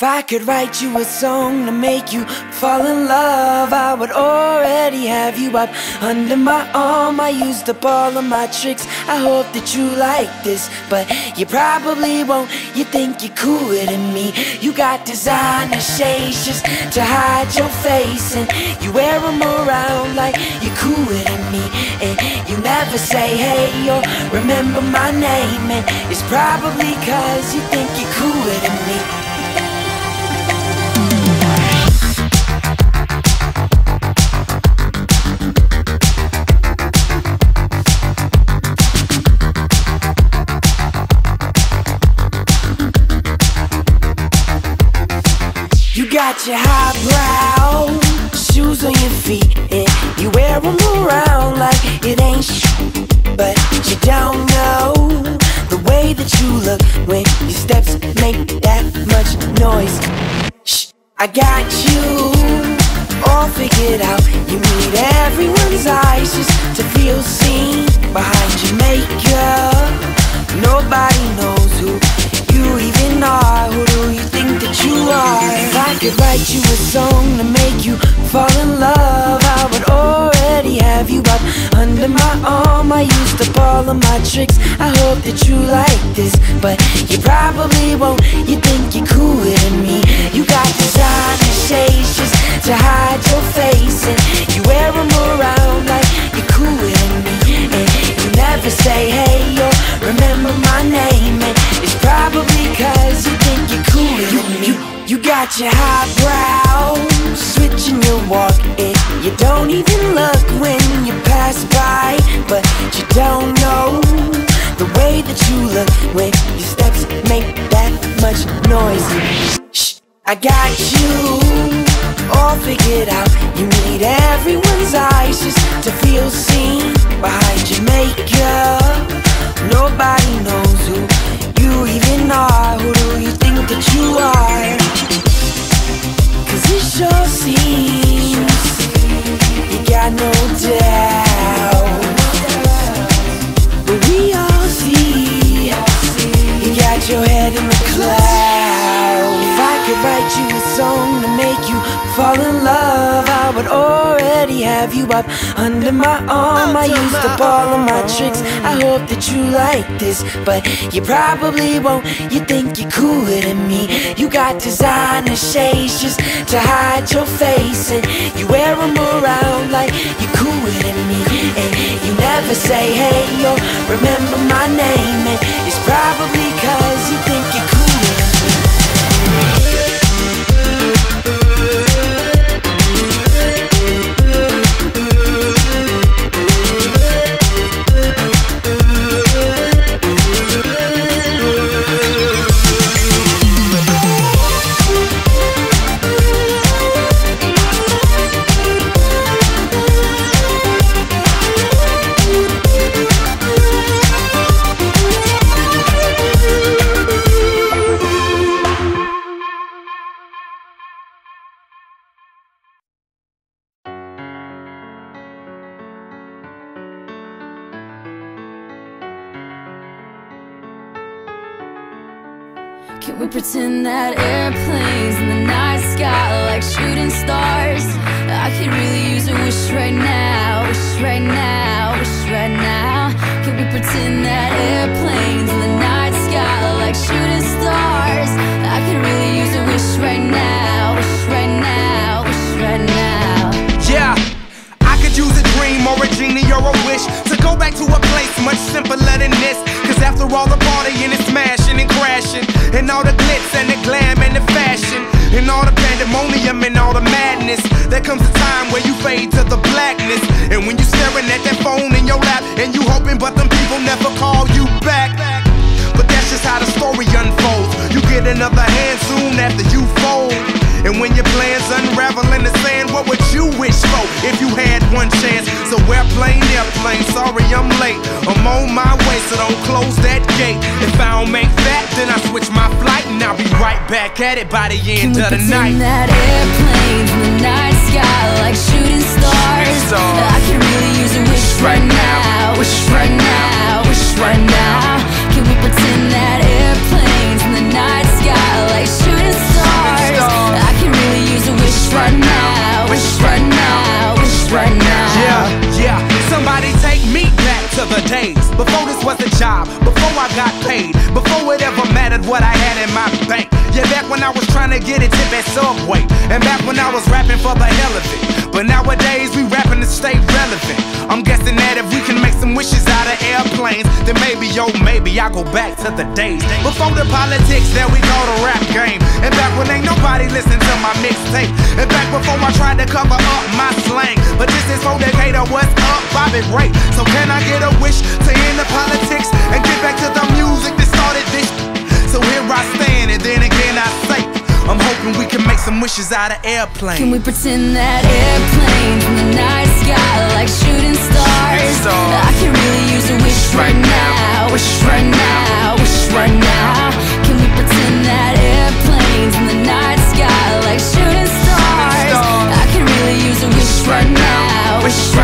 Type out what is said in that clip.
I could write you a song to make you fall in love, I would already have you up under my arm. I used up all of my tricks, I hope that you like this, but you probably won't. You think you're cooler than me. You got designer shades just to hide your face, and you wear them around like you're cooler than me. And you never say hey or remember my name, and it's probably cause you think you're cooler than me. You got your highbrow shoes on your feet, and you wear them around like it ain't shit. But you don't know the way that you look when your steps make that much noise. Shh, I got you all figured out. You need everyone's eyes just to feel seen behind your makeup. Nobody knows who you even are. Who do you think that you are? If I could write you a song to make you fall in love, I would already have you up under my arm. I used up all of my tricks, I hope that you like this, but you probably won't. You think you're cooler than me. You got designer shades just to hide your face, and you wear them around like you're cooler than me. And you never say hey or remember my name, and it's probably cause you think you're cooler than me. You got your highbrow switching your walk, and you don't even look when you pass by, but you don't know the way that you look when your steps make that much noise. Shh, I got you all figured out. You need everyone's eyes just to feel seen behind your makeup. Nobody knows who you even are. Who do you think that you are? Cause it sure seems you got no doubt, but we all see you got your head in the clouds. If I could write you a song to make you fall in love, I would already have you up under my arm. I used up all of my tricks, I hope that you like this, but you probably won't. You think you're cooler than me. You got designer shades just to hide your face, and you wear them around like you're cooler than me. And you never say hey or remember my name, and it's probably cause you think you're cooler than me. Can we pretend that airplanes in the night sky are like shooting stars? I could really use a wish right now, wish right now, wish right now. Can we pretend that airplanes in the night sky are like shooting stars? I could really use a wish right now, wish right now, wish right now. Yeah, I could use a dream or a genie or a wish to go back to a place much simpler than this. Cause after all the partying and smashing and crashing, and all the glitz and the glam and the fashion, and all the pandemonium and all the madness, there comes a time where you fade to the blackness. And when you staring at that phone in your lap, and you hoping but them people never call you back. But that's just how the story unfolds. You get another hand soon after you fold. And when your plans unravel in the sand, what would you wish for if you had one chance? So airplane, sorry I'm late. I'm on my way, so don't close that gate. If I don't make that, then I switch my flight, and I'll be right back at it by the end of the night. Can we pretend that airplanes in the night sky like shooting stars? I could really use a wish right now, wish right now, wish right now. Can we pretend that airplanes in the night sky like shooting stars? before I got paid, before it ever mattered what I had in my bank. Yeah, back when I was trying to get a tip at Subway, and back when I was rapping for the hell of it. But nowadays we rapping to stay relevant. I'm guessing that if we can make some wishes out of airplanes, then maybe, yo, maybe I'll go back to the days before the politics that we call the rap game. And back when ain't nobody listened to my mixtape. And back before I tried to cover up my slang. But this is for Decatur, what's up, Bobby Ray? So can I get a wish to end the politics and get back to the music that started this? So here I stand, and then again I say, I'm hoping we can make some wishes out of airplanes. Can we pretend that airplanes in the night sky like shooting stars? I can really use a wish right now, wish right now, wish right now. Can we pretend that airplanes in the night sky like shooting stars? I can really use a wish right now, wish right now.